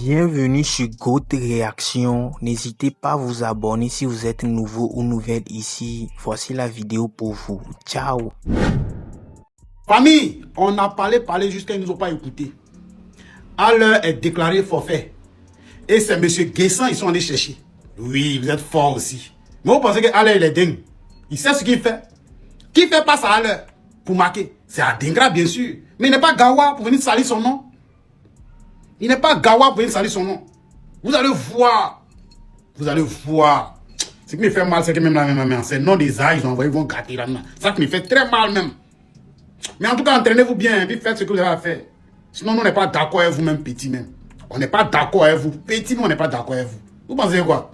Bienvenue sur Goat Réaction. N'hésitez pas à vous abonner si vous êtes nouveau ou nouvelle ici. Voici la vidéo pour vous. Ciao. Famille, on a parlé jusqu'à ils ne nous ont pas écouté. Alors est déclaré forfait. Et c'est M. Guessan, ils sont allés chercher. Oui, vous êtes fort aussi. Mais vous pensez que Allah il est dingue. Il sait ce qu'il fait. Qui fait pas ça à l'heure pour marquer? C'est Adengra, bien sûr. Mais il n'est pas Gawa pour venir salir son nom. Il n'est pas Gawa pour venir salir son nom. Vous allez voir. Vous allez voir. Ce qui me fait mal, c'est que même la même c'est le nom des âges, ils vont gâter là. Ça qui me fait très mal même. Mais en tout cas, entraînez-vous bien, puis faites ce que vous avez à faire. Sinon, nous, on n'est pas d'accord avec vous, même petit même. On n'est pas d'accord avec vous. Petit, nous, on n'est pas d'accord avec vous. Vous pensez quoi?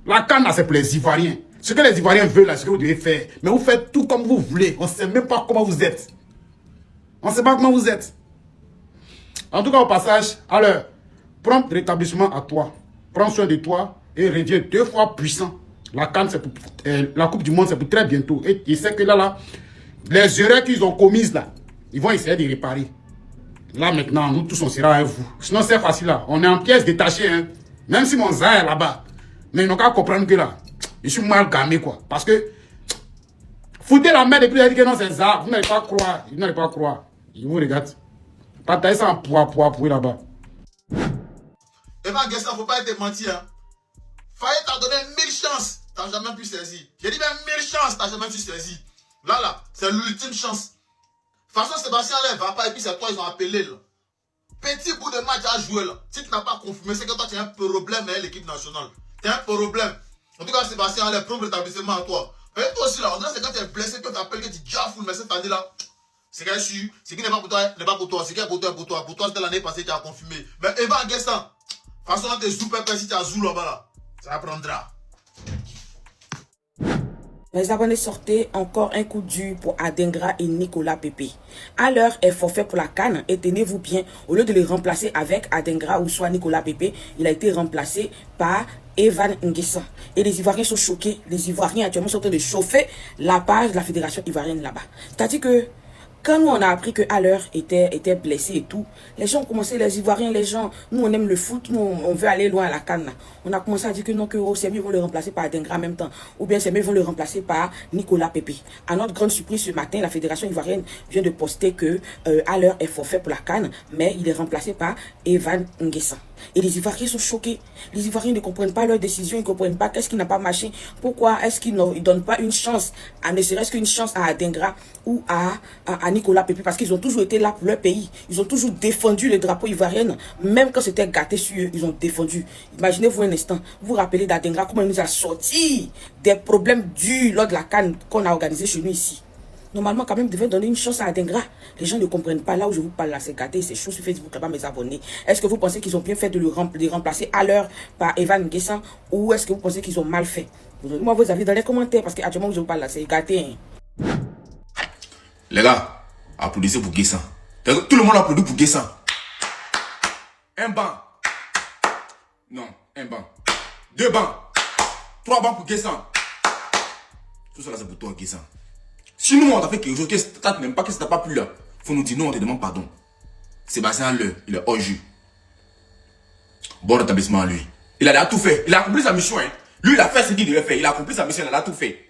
La canne, c'est pour les Ivoiriens. Ce que les Ivoiriens veulent, là, c'est ce que vous devez faire. Mais vous faites tout comme vous voulez. On ne sait même pas comment vous êtes. On ne sait pas comment vous êtes. En tout cas, au passage, alors, prompt rétablissement à toi. Prends soin de toi et reviens 2 fois puissant. La canne, c'est pour la Coupe du Monde, c'est pour très bientôt. Et je sais que là, les erreurs qu'ils ont commises là, ils vont essayer de réparer. Là maintenant, nous tous on sera avec vous. Sinon c'est facile là. On est en pièces détachées. Hein. Même si mon Zah est là-bas. Mais ils n'ont qu'à comprendre que là, je suis mal gamé quoi. Parce que foutez la main depuis dit que non c'est Zah. Vous n'allez pas croire. Ils n'allez pas croire. Ils vous regardent. Partagez ça en poids là-bas. Evan Guessan, faut pas être menti. Hein. Faye t'a donné 1000 chances. T'as jamais pu saisir. J'ai dit même 1000 chances. T'as jamais pu saisir. Là, c'est l'ultime chance. De toute façon, Sébastien ne va pas et puis c'est toi, ils ont appelé là. Petit bout de match à jouer là. Si tu n'as pas confirmé, c'est que toi, tu as un problème avec l'équipe nationale. Tu as un problème. En tout cas, Sébastien, allez, prendre rétablissement à toi. Et toi aussi là, on dirait que c'est quand tu es blessé, que tu appelles, que tu jaffes, mais cette année là, c'est qu'il est ce qui n'est pas pour toi, n'est pas pour toi. Ce qui est pour toi, est pour toi. Pour toi, c'était l'année passée, tu as confirmé. Mais Evan Guessan, de toute façon, on te super si tu as Zou là-bas là. Ça prendra. Les abonnés sortaient encore un coup dur pour Adengra et Nicolas Pepe. À l'heure est forfait pour la CAN et tenez-vous bien, au lieu de les remplacer avec Adengra ou soit Nicolas Pepe, il a été remplacé par Evan Guessan. Et les Ivoiriens sont choqués. Les Ivoiriens actuellement sont en train de chauffer la page de la fédération ivoirienne là-bas. C'est-à-dire que quand nous on a appris que Haller était blessé et tout, les gens ont commencé, les Ivoiriens, les gens, nous on aime le foot, nous on veut aller loin à la CAN. On a commencé à dire que non, que c'est mieux, ils vont le remplacer par Adengra en même temps. Ou bien c'est mieux, ils vont le remplacer par Nicolas Pepe. À notre grande surprise ce matin, la fédération ivoirienne vient de poster que Haller est forfait pour la CAN, mais il est remplacé par Evan Guessan. Et les Ivoiriens sont choqués. Les Ivoiriens ne comprennent pas leur décision, ils ne comprennent pas qu'est-ce qui n'a pas marché. Pourquoi est-ce qu'ils ne donnent pas une chance, ne serait-ce qu'une chance à Adengra ou à Nicolas Pepe, parce qu'ils ont toujours été là pour leur pays. Ils ont toujours défendu le drapeau ivoirien, même quand c'était gâté sur eux, ils ont défendu. Imaginez-vous un instant, vous vous rappelez d'Adengra, comment il nous a sorti des problèmes durs lors de la CAN qu'on a organisé chez nous ici. Normalement, quand même, devait donner une chance à Adengra. Les gens ne comprennent pas. Là où je vous parle, là, c'est gâté, c'est chaud sur Facebook, là-bas, mes abonnés. Est-ce que vous pensez qu'ils ont bien fait de le remplacer à l'heure par Evan Guessan, ou est-ce que vous pensez qu'ils ont mal fait? Moi, vos avis dans les commentaires, parce qu'actuellement, je vous parle là, c'est gâté. Hein. Les gars, applaudissez pour Guessan. Tout le monde applaudit pour Guessan. Un banc. Non, un banc. 2 bancs. 3 bancs pour Guessan. Tout cela, c'est pour toi, Guessan. Si nous, on t'a fait quelque chose, que tu n'aimes pas, que ça t'a pas plu là, faut nous dire non, on te demande pardon. Sébastien Haller, il est hors jus. Bon rétablissement à lui. Il a tout fait. Il a accompli sa mission. Hein. Lui, il a fait ce qu'il devait faire. Il a accompli sa mission, il a tout fait.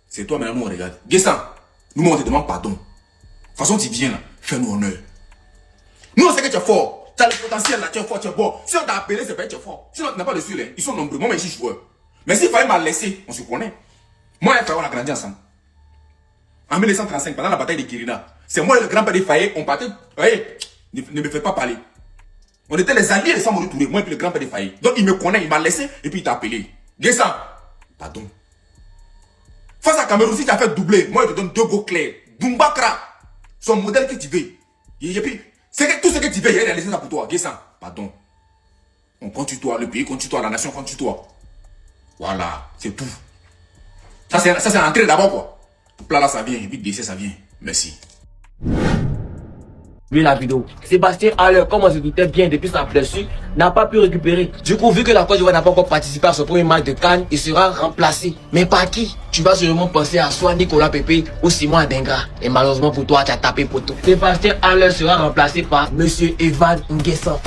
C'est toi, maintenant, on regarde. Guessan, nous, on te demande pardon. De toute façon, tu viens là, fais-nous honneur. Nous, on sait que tu es fort. Tu as le potentiel là, tu es fort, tu es bon. Si on t'a appelé, c'est pas que tu es fort. Sinon, tu n'as pas de suite. Ils sont nombreux. Moi, je suis joueur. Mais s'il fallait m'en laisser, on se connaît. Moi et frère, on a grandi ensemble. En 1935, pendant la bataille de Kirina, c'est moi et le grand-père de Faye, on partait. Voyez, ne me faites pas parler. On était les alliés de Samori Touré, moi et le grand-père de Faye. Donc il me connaît, il m'a laissé et puis il t'a appelé. Guessan, pardon. Face à Cameroun, si tu as fait doubler, moi je te donne 2 go clairs. Doumbakra, son modèle que tu veux. Et puis, tout ce que tu veux, il a laissé ça pour toi. Guessan, pardon. On compte sur toi, le pays compte sur toi, la nation compte sur toi. Voilà, c'est tout. Ça c'est entré d'abord quoi. Là, ça vient, et puis décès, ça vient. Merci. Vu la vidéo. Sébastien Haller, comme on se doutait bien depuis sa blessure, n'a pas pu récupérer. Du coup, vu que la Côte d'Ivoire n'a pas encore participé à son premier match de CAN, il sera remplacé. Mais par qui? tu vas seulement penser à soit Nicolas Pepe ou Simon Adengra. Et malheureusement pour toi, tu as tapé poteau. Sébastien Haller sera remplacé par Monsieur Evan Nguessan.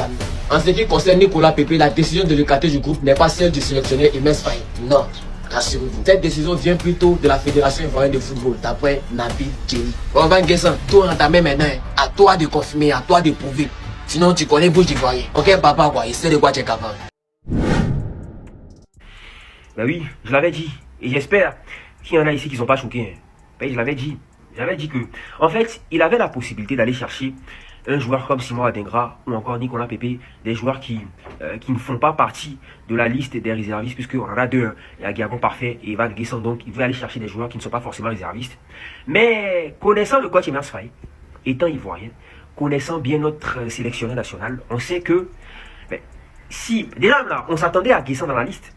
En ce qui concerne Nicolas Pepe, la décision de l'écarter du groupe n'est pas celle du sélectionneur Imens Faye. Non, rassurez-vous. Cette décision vient plutôt de la Fédération ivoirienne de football, d'après Nabil Djeli. Bon, Evan Nguessan, tout en ta main maintenant. À toi de confirmer, à toi de prouver. Sinon, tu connais bouche d'Ivoirien. Ok, papa, quoi, il sait de quoi tu es capable. Bah oui, je l'avais dit. Et j'espère qu'il y en a ici qui ne sont pas choqués. Ben, je l'avais dit. J'avais dit que, en fait, il avait la possibilité d'aller chercher un joueur comme Simon Adengra ou encore Nicolas Pepe, des joueurs qui ne font pas partie de la liste des réservistes, puisqu'on en a deux. Il y a Gabon Parfait et Evan Nguessan, donc il veut aller chercher des joueurs qui ne sont pas forcément réservistes. Mais connaissant le coach Imens Faye, étant ivoirien, connaissant bien notre sélectionneur national, on sait que, ben, si, déjà là, on s'attendait à Nguessan dans la liste.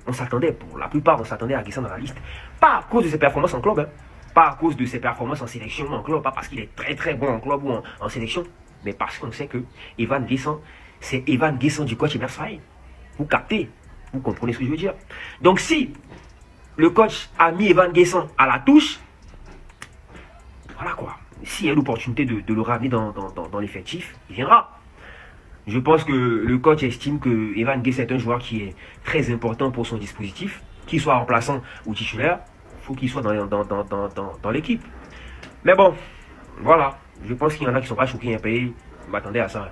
On s'attendait, pour la plupart, on s'attendait à Nguessan dans la liste. Pas à cause de ses performances en club, hein. Pas à cause de ses performances en sélection ou en club, pas parce qu'il est très très bon en club ou en sélection, mais parce qu'on sait que Evan Nguessan, c'est Evan Nguessan du coach Imens Faye. Vous captez, vous comprenez ce que je veux dire. Donc si le coach a mis Evan Nguessan à la touche, voilà quoi. S'il y a l'opportunité de le ramener dans l'effectif, il viendra. Je pense que le coach estime que Evan Nguessan est un joueur qui est très important pour son dispositif, qu'il soit remplaçant ou titulaire, il faut qu'il soit dans l'équipe. Mais bon, voilà, je pense qu'il y en a qui ne sont pas choqués un pays, je m'attendais à ça.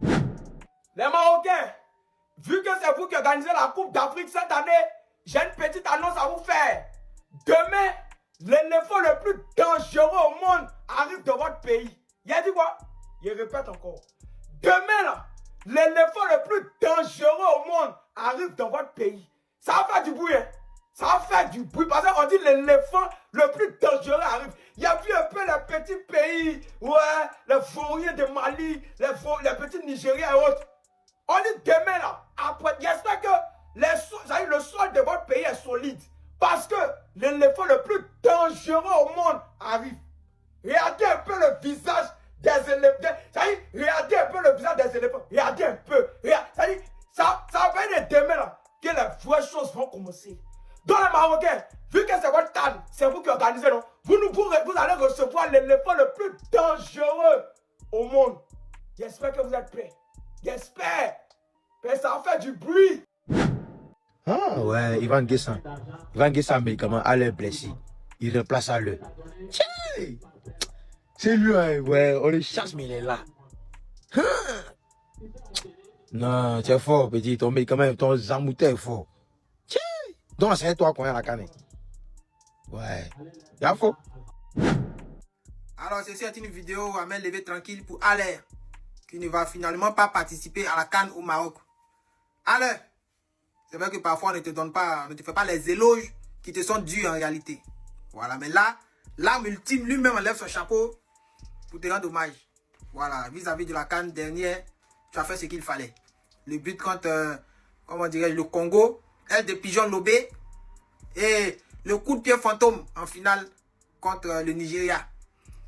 Les Marocains, vu que c'est vous qui organisez la Coupe d'Afrique cette année, j'ai une petite annonce à vous faire. Demain, l'éléphant le plus dangereux au monde arrive dans votre pays. Il a dit quoi? Je répète encore. Demain, là, l'éléphant le plus dangereux au monde arrive dans votre pays. Ça va faire du bruit, hein? Ça va faire du bruit parce qu'on dit l'éléphant le plus dangereux arrive. Il y a vu un peu les petits pays, ouais, les vauriens de Mali, les petits Nigériens et autres. On dit demain, là, après, j'espère que le sol de votre pays est solide. Parce que l'éléphant le plus dangereux au monde arrive. Regardez un peu le visage des éléphants. Regardez un peu le visage des éléphants. Regardez un peu. Ça va être demain là que les vraies choses vont commencer. Donc les Marocains, vu que c'est votre CAN, c'est vous qui organisez, non? Vous allez recevoir l'éléphant le plus dangereux au monde. J'espère que vous êtes prêts. J'espère. Mais ça va faire du bruit. Ah ouais, Evan Nguessan. Evan Nguessan, médicament, à l'air blessé. Il remplace à l'heure. C'est lui, hein, ouais, on le chasse, mais il est là. Non, c'est fort, petit. Ton médicament, ton zamouté est fort. Donc, c'est toi qu'on a la canne. Ouais, y'a faux. Alors, ceci est une vidéo à main levée tranquille pour Haller, qui ne va finalement pas participer à la CAN au Maroc. Haller, c'est vrai que parfois on ne te fait pas les éloges qui te sont dus en réalité. Voilà, mais là, l'âme ultime lui-même enlève son chapeau pour te rendre hommage. Voilà, vis-à-vis de la CAN dernière, tu as fait ce qu'il fallait. Le but contre, comment dirais-je, le Congo, aile de pigeon lobé et le coup de pied fantôme en finale contre le Nigeria.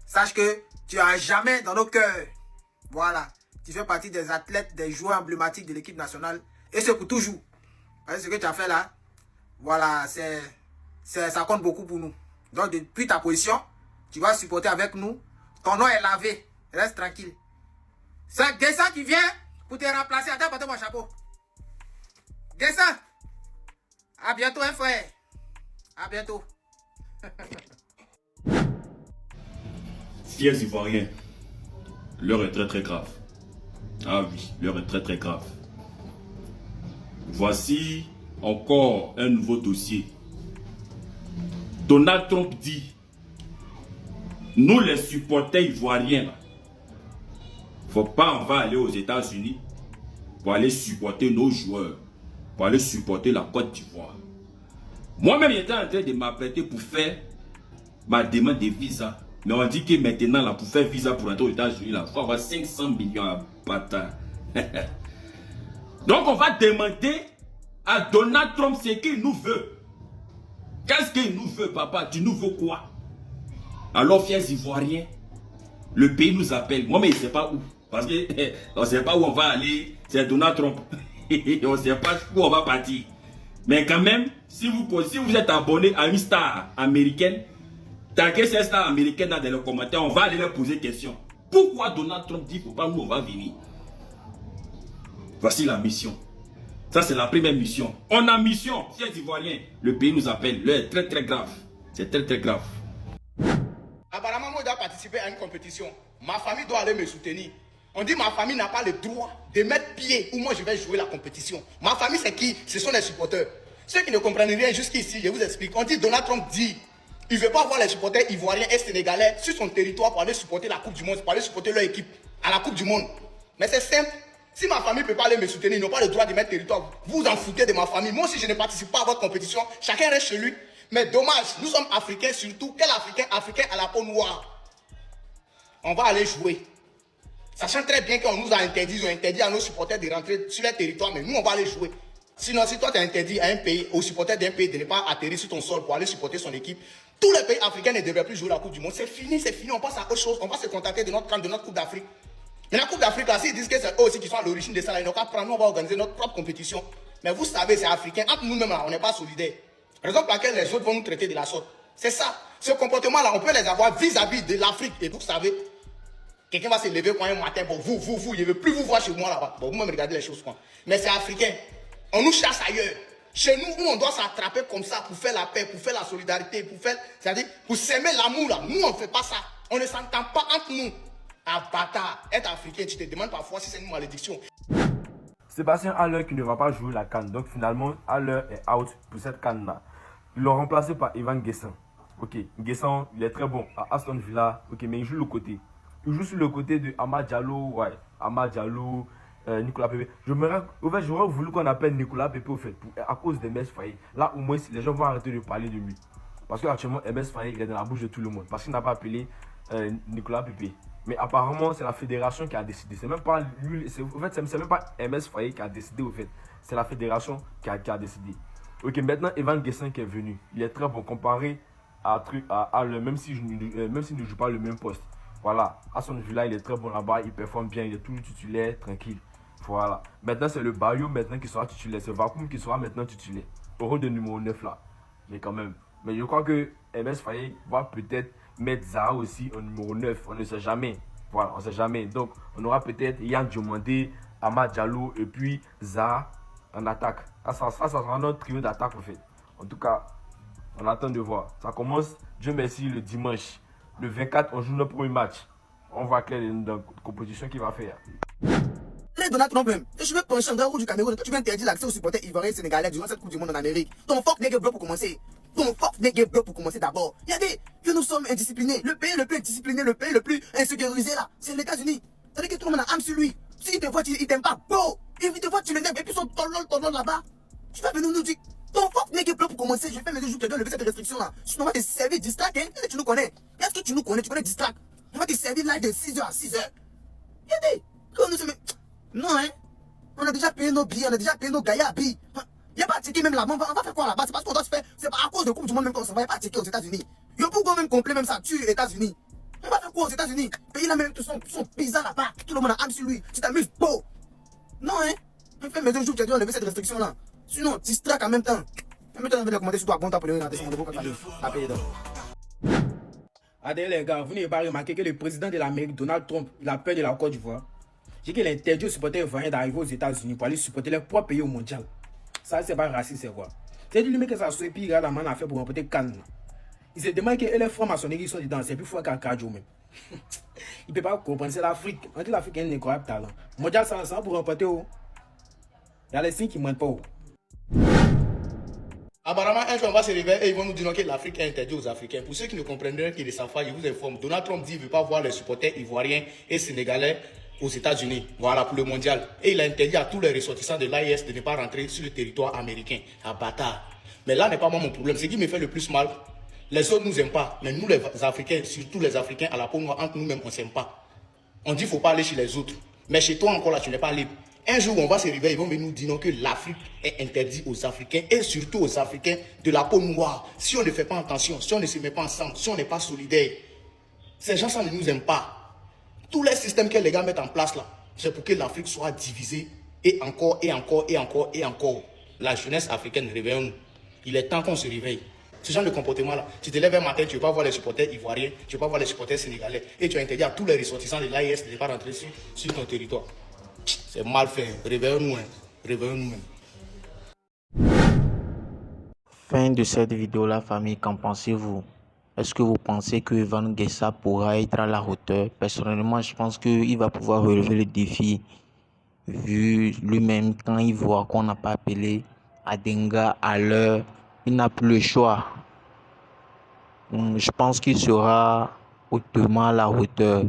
Sache que tu as jamais dans nos cœurs. Voilà, tu fais partie des athlètes, des joueurs emblématiques de l'équipe nationale et c'est pour toujours. Parce que ce que tu as fait là, voilà, ça compte beaucoup pour nous. Donc depuis ta position, tu vas supporter avec nous. Ton nom est lavé. Reste tranquille. C'est Nguessan qui vient pour te remplacer. Attends, porte mon chapeau. Nguessan. À bientôt, hein, frère. À bientôt. Fiers Ivoiriens, l'heure est très très grave. Ah oui, l'heure est très très grave. Voici encore un nouveau dossier. Donald Trump dit, nous les supporters ivoiriens, faut pas on va aller aux États-Unis pour aller supporter nos joueurs, pour aller supporter la Côte d'Ivoire. Moi-même, j'étais en train de m'apprêter pour faire ma demande de visa. Mais on dit que maintenant, là, pour faire visa pour entrer aux États-Unis, il faut avoir 500 millions à bâtard. Donc, on va demander à Donald Trump ce qu'il nous veut. Qu'est-ce qu'il nous veut, papa? Tu nous veux quoi? Alors, fiers Ivoiriens, le pays nous appelle. Moi, mais il ne sait pas où. Parce qu'on ne sait pas où on va aller. C'est Donald Trump. On ne sait pas où on va partir. Mais quand même, si vous êtes abonné à une star américaine, taguez cette star américaine dans les commentaires, on va aller leur poser question. Pourquoi Donald Trump dit qu'il ne faut pas, nous on va venir? Voici la mission. Ça c'est la première mission. On a mission, chers Ivoiriens. Le pays nous appelle. L'heure est très très grave. C'est très très grave. Apparemment, moi, je dois participer à une compétition. Ma famille doit aller me soutenir. On dit ma famille n'a pas le droit de mettre pied où moi je vais jouer la compétition. Ma famille, c'est qui? Ce sont les supporters. Ceux qui ne comprennent rien jusqu'ici, je vous explique. On dit Donald Trump dit il ne veut pas avoir les supporters ivoiriens et sénégalais sur son territoire pour aller supporter la Coupe du Monde, pour aller supporter leur équipe à la Coupe du Monde. Mais c'est simple. Si ma famille ne peut pas aller me soutenir, ils n'ont pas le droit de mettre territoire. Vous en foutez de ma famille. Moi aussi, je ne participe pas à votre compétition. Chacun reste chez lui. Mais dommage, nous sommes africains surtout. Quel africain? Africain à la peau noire. On va aller jouer. Sachant très bien qu'on nous a interdit, ils ont interdit à nos supporters de rentrer sur leur territoire, mais nous on va aller jouer. Sinon, si toi tu as interdit à un pays, aux supporters d'un pays de ne pas atterrir sur ton sol pour aller supporter son équipe, tous les pays africains ne devraient plus jouer la Coupe du Monde. C'est fini, on passe à autre chose. On va se contacter de notre camp, de notre Coupe d'Afrique. Mais la Coupe d'Afrique, là, s'ils disent que c'est eux aussi qui sont à l'origine de ça, là, ils n'ont qu'à prendre, nous on va organiser notre propre compétition. Mais vous savez, c'est africain. Entre nous-mêmes, là, on n'est pas solidaires. Raison pour laquelle les autres vont nous traiter de la sorte. C'est ça. Ce comportement-là, on peut les avoir vis-à-vis de l'Afrique. Et vous savez, quelqu'un va se lever pour un matin, bon, vous, je ne veux plus vous voir chez moi là-bas. Bon, vous-même regardez les choses, quoi. Mais c'est africain. On nous chasse ailleurs. Chez nous, où on doit s'attraper comme ça pour faire la paix, pour faire la solidarité, pour faire, c'est-à-dire, pour s'aimer l'amour là. Nous, on ne fait pas ça. On ne s'entend pas entre nous. Ah, bâtard, être africain, tu te demandes parfois si c'est une malédiction. Sébastien Haller qui ne va pas jouer la CAN. Donc finalement, Haller est out pour cette CAN-là. Ils l'ont remplacé par Evan Guessant. Ok, Guessant, il est très bon à Aston Villa. Ok, mais il joue le côté. Il joue sur le côté de Amad Diallo, ouais. Amad Diallo, Nicolas Pepe. J'aurais voulu qu'on appelle Nicolas Pepe au fait, à cause d'Ms Faye. Là, au moins, les gens vont arrêter de parler de lui. Parce qu'actuellement, MS Faye, il est dans la bouche de tout le monde. Parce qu'il n'a pas appelé Nicolas Pepe. Mais apparemment, c'est la fédération qui a décidé. C'est même pas lui, en fait, c'est même pas MS Faye qui a décidé au fait. C'est la fédération qui a décidé. Ok, maintenant, Evan Guessant qui est venu. Il est très bon comparé à Haller, même s'il ne joue pas le même poste. Voilà, à son Villa, il est très bon là-bas, il performe bien, il est tout titulaire, tranquille. Voilà. Maintenant, c'est le Bayo maintenant qui sera titulaire. C'est Vacuum qui sera maintenant titulaire. Au rôle de numéro 9 là. Mais quand même. Mais je crois que MS Faye va peut-être mettre Zaha aussi au numéro 9. On ne sait jamais. Voilà, on ne sait jamais. Donc, on aura peut-être Yann Diomandé, Amad Diallo et puis Zaha en attaque. Ça sera notre trio d'attaque en fait. En tout cas, on attend de voir. Ça commence, Dieu merci, le dimanche. Le 24, on joue notre premier match. On va clair dans la composition qu'il va faire. Donald Trump même. Je vais pencher en grand du Cameroun. Tu vas interdire l'accès aux supporters ivoiriens et sénégalais durant cette Coupe du Monde en Amérique. Ton fuck nigga bro pour commencer. D'abord. Regardez, que nous sommes indisciplinés. Le pays le plus indiscipliné, le pays le plus insécurisé là, c'est les États-Unis. C'est-à-dire que tout le monde a âme sur lui. S'il te voit, il t'aime pas. Bro, il te voit, tu le nègres et puis son tolol là-bas. Tu vas venir nous dire. Ton fuck nigga bro pour commencer. Je vais faire mes jours, je te dois lever cette restriction là. Sinon, on va te servir distract. Hein? Tu nous connais. Est-ce que tu nous connais? Tu connais distract. On va te servir là de 6h à 6h. Regardez, quand nous sommes. Non, hein. On a déjà payé nos billets, on a déjà payé nos gaillards billes. Il n'y a pas de ticket même là-bas. On va faire quoi là-bas? C'est parce qu'on doit se faire. C'est pas à cause de Coupe du Monde même qu'on se va. Il n'y a pas de ticket aux États-Unis. Yo, pourquoi même complet même ça tue les États-Unis? On va faire quoi aux États-Unis? Pays là même, tous sont paysans là-bas. Tout le monde a âme sur lui. Tu t'amuses, beau. Non, hein. On fait mes 2 jours que tu as enlevé cette restriction là. Sinon, distract en même temps. En même temps, on va commenter sur toi. Bon temps pour les rendez-vous quand tu as payé. Allez les gars, vous n'avez pas remarqué que le président de l'Amérique, Donald Trump, il a peur de la Côte d'Ivoire. J'ai qu'il a interdit aux supporters ivoiriens d'arriver aux États-Unis pour aller supporter leur propre pays au mondial. Ça, c'est pas raciste, c'est quoi? C'est du lui que ça soit, puis il regarde la main à faire pour remporter Cannes. Il se demande que les francs-maçonneries sont dedans, c'est plus fort qu'un cardio même. Il peut pas comprendre, c'est l'Afrique. On dit l'Afrique a un incroyable talent. Mondial, ça ensemble pour remporter où? Il y a les signes qui ne mentent pas où. Apparemment, un jour, on va se réveiller et ils vont nous dire que l'Afrique est interdite aux Africains. Pour ceux qui ne comprendraient qu'ils ne savent pas, je vous informe. Donald Trump dit qu'il ne veut pas voir les supporters ivoiriens et sénégalais aux États-Unis. Voilà, pour le mondial. Et il a interdit à tous les ressortissants de l'AIS de ne pas rentrer sur le territoire américain. À bâtard. Mais là n'est pas moi mon problème. Ce qui me fait le plus mal, les autres ne nous aiment pas. Mais nous, les Africains, surtout les Africains à la peau noire, entre nous-mêmes, on ne s'aime pas. On dit qu'il ne faut pas aller chez les autres. Mais chez toi encore là, tu n'es pas libre. Un jour, on va se réveiller, ils vont nous dire que l'Afrique est interdite aux Africains et surtout aux Africains de la peau noire. Si on ne fait pas attention, si on ne se met pas ensemble, si on n'est pas solidaire, ces gens-là ne nous aiment pas. Tous les systèmes que les gars mettent en place là, c'est pour que l'Afrique soit divisée et encore et encore et encore et encore. La jeunesse africaine, réveillons-nous. Il est temps qu'on se réveille. Ce genre de comportement-là, tu te lèves un matin, tu ne veux pas voir les supporters ivoiriens, tu ne veux pas voir les supporters sénégalais, et tu as interdit à tous les ressortissants de l'AIS de ne pas rentrer sur ton territoire. C'est mal fait. Réveillons-nous, hein. Réveillons-nous même. Fin de cette vidéo, la famille, qu'en pensez-vous? Est-ce que vous pensez que Evan Guessa pourra être à la hauteur? Personnellement, je pense qu'il va pouvoir relever le défi, vu lui-même quand il voit qu'on n'a pas appelé Adenga à l'heure, il n'a plus le choix. Je pense qu'il sera hautement à la hauteur.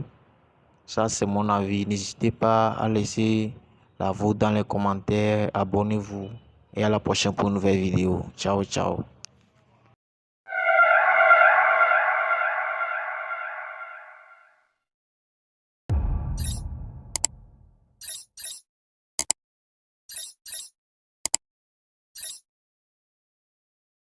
Ça, c'est mon avis. N'hésitez pas à laisser la vôtre dans les commentaires. Abonnez-vous et à la prochaine pour une nouvelle vidéo. Ciao, ciao.